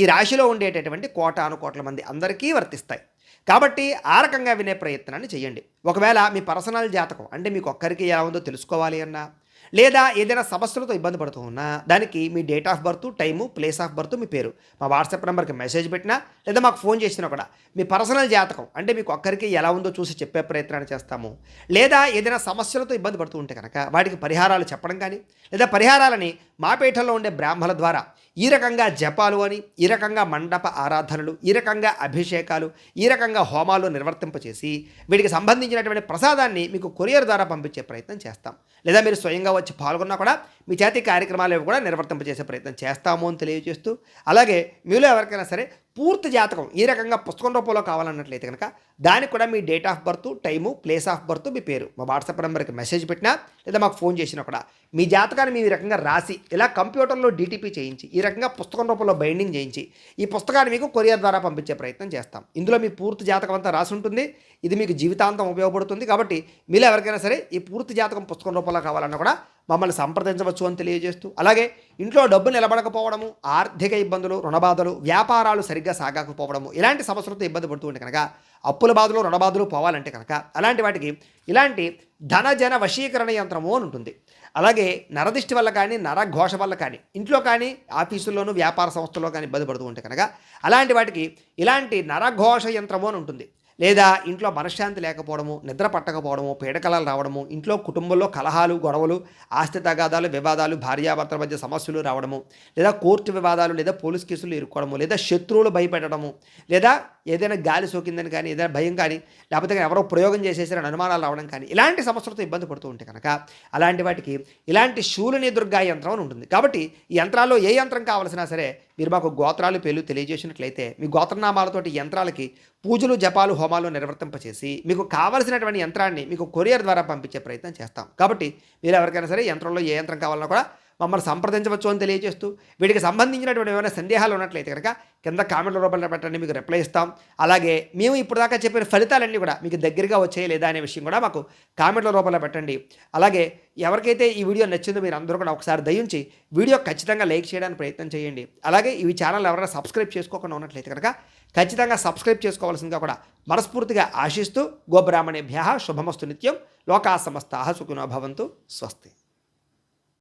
Speaker 2: ఈ రాశిలో ఉండేటటువంటి కోటాను కోట్ల మంది అందరికీ వర్తిస్తాయి. కాబట్టి ఆ రకంగా వినే ప్రయత్నాన్ని చేయండి. ఒకవేళ మీ పర్సనల్ జాతకం అంటే మీకు ఒక్కరికి ఎలా ఉందో తెలుసుకోవాలి అన్నా, లేదా ఏదైనా సమస్యలతో ఇబ్బంది పడుతూ ఉన్నా దానికి మీ date of birth, time, place of birth, మీ పేరు మా వాట్సాప్ నెంబర్కి మెసేజ్ పెట్టినా లేదా మాకు ఫోన్ చేసినా కూడా మీ పర్సనల్ జాతకం అంటే మీకు ఒక్కరికి ఎలా ఉందో చూసి చెప్పే ప్రయత్నాన్ని చేస్తాము. లేదా ఏదైనా సమస్యలతో ఇబ్బంది పడుతూ ఉంటే కనుక వాటికి పరిహారాలు చెప్పడం కానీ లేదా పరిహారాలని మా పీఠంలో ఉండే బ్రాహ్మణుల ద్వారా ఈ రకంగా జపాలు అని, ఈ రకంగా మండప ఆరాధనలు, ఈ రకంగా అభిషేకాలు, ఈ రకంగా హోమాలు నిర్వర్తింపచేసి వీటికి సంబంధించినటువంటి ప్రసాదాన్ని మీకు కొరియర్ ద్వారా పంపించే ప్రయత్నం చేస్తాం. లేదా మీరు స్వయంగా వచ్చి పాల్గొన్నా కూడా మీ చేతి కార్యక్రమాలు కూడా నిర్వర్తింపజేసే ప్రయత్నం చేస్తాము అని తెలియజేస్తూ, అలాగే మీలో ఎవరికైనా సరే పూర్తి జాతకం ఈ రకంగా పుస్తకం రూపంలో కావాలన్నట్లయితే కనుక దానికి కూడా మీ date of birth, time, place of birth, మీ పేరు మా వాట్సాప్ నెంబర్కి మెసేజ్ పెట్టినా లేదా మాకు ఫోన్ చేసినా కూడా మీ జాతకాన్ని మీ రకంగా రాసి ఇలా కంప్యూటర్లో డీటీపీ చేయించి ఈ రకంగా పుస్తకం రూపంలో బైండింగ్ చేయించి ఈ పుస్తకాన్ని మీకు కొరియర్ ద్వారా పంపించే ప్రయత్నం చేస్తాం. ఇందులో మీ పూర్తి జాతకం అంతా రాసి ఉంటుంది. ఇది మీకు జీవితాంతం ఉపయోగపడుతుంది. కాబట్టి మీలో ఎవరికైనా సరే ఈ పూర్తి జాతకం పుస్తకం రూపంలో కావాలన్నా కూడా మమ్మల్ని సంప్రదించవచ్చు అని తెలియజేస్తూ, అలాగే ఇంట్లో డబ్బు నిలబడకపోవడము, ఆర్థిక ఇబ్బందులు, రుణబాధలు, వ్యాపారాలు సరిగ్గా సాగకపోవడము ఇలాంటి సమస్యలతో ఇబ్బంది పడుతూ ఉంటే కనుక అప్పుల బాధలు, రుణబాధలు పోవాలంటే కనుక అలాంటి వాటికి ఇలాంటి ధనజన వశీకరణ యంత్రము అని ఉంటుంది. అలాగే నరదిష్టి వల్ల కానీ, నరఘోష వల్ల కానీ, ఇంట్లో కానీ, ఆఫీసుల్లోనూ, వ్యాపార సంస్థల్లో కానీ ఇబ్బంది పడుతూ ఉంటే కనుక అలాంటి వాటికి ఇలాంటి నరఘోష యంత్రము అని ఉంటుంది. లేదా ఇంట్లో మనశ్శాంతి లేకపోవడము, నిద్ర పట్టకపోవడము, పీడకలాలు రావడము, ఇంట్లో కుటుంబంలో కలహాలు, గొడవలు, ఆస్తి తగాదాలు, వివాదాలు, భార్యాభర్తల మధ్య సమస్యలు రావడము, లేదా కోర్టు వివాదాలు, లేదా పోలీస్ కేసులు ఇరుక్కోవడము, లేదా శత్రువులు భయపెట్టడము, లేదా ఏదైనా గాలి సోకిందని కానీ, ఏదైనా భయం కానీ, లేకపోతే ఎవరో ప్రయోగం చేసేసారని అనుమానాలు రావడం కానీ ఇలాంటి సమస్యలతో ఇబ్బంది పడుతూ ఉంటే కనుక అలాంటి వాటికి ఇలాంటి శూలిని దుర్గా యంత్రం అని ఉంటుంది. కాబట్టి ఈ యంత్రాల్లో ఏ యంత్రం కావాల్సినా సరే మీరు మాకు గోత్రాలు, పేర్లు తెలియజేసినట్లయితే మీ గోత్రనామాలతోటి యంత్రాలకి పూజలు, జపాలు, హోమాలు నిర్వర్తింపచేసి మీకు కావలసినటువంటి యంత్రాన్ని మీకు కొరియర్ ద్వారా పంపించే ప్రయత్నం చేస్తాం. కాబట్టి మీరు ఎవరికైనా సరే యంత్రంలో ఏ యంత్రం కావాలన్నా కూడా మమ్మల్ని సంప్రదించవచ్చు అని తెలియజేస్తూ, వీటికి సంబంధించినటువంటి ఏమైనా సందేహాలు ఉన్నట్లయితే కనుక కింద కామెంట్ల రూపంలో పెట్టండి, మీకు రిప్లై ఇస్తాం. అలాగే మేము ఇప్పుడు దాకా చెప్పిన ఫలితాలన్నీ కూడా మీకు దగ్గరగా వచ్చాయి లేదా అనే విషయం కూడా మాకు కామెంట్ల రూపంలో పెట్టండి. అలాగే ఎవరికైతే ఈ వీడియో నచ్చిందో మీరు అందరూ కూడా ఒకసారి దయించి వీడియో ఖచ్చితంగా లైక్ చేయడానికి ప్రయత్నం చేయండి. అలాగే ఈ ఛానల్ ఎవరైనా సబ్స్క్రైబ్ చేసుకోకుండా ఉన్నట్లయితే కనుక ఖచ్చితంగా సబ్స్క్రైబ్ చేసుకోవాల్సిందిగా కూడా మనస్ఫూర్తిగా ఆశిస్తూ, గోబ్రాహ్మణేభ్యః శుభమస్తు నిత్యం, లోకా సమస్తాః సుఖినో భవంతు, స్వస్తి.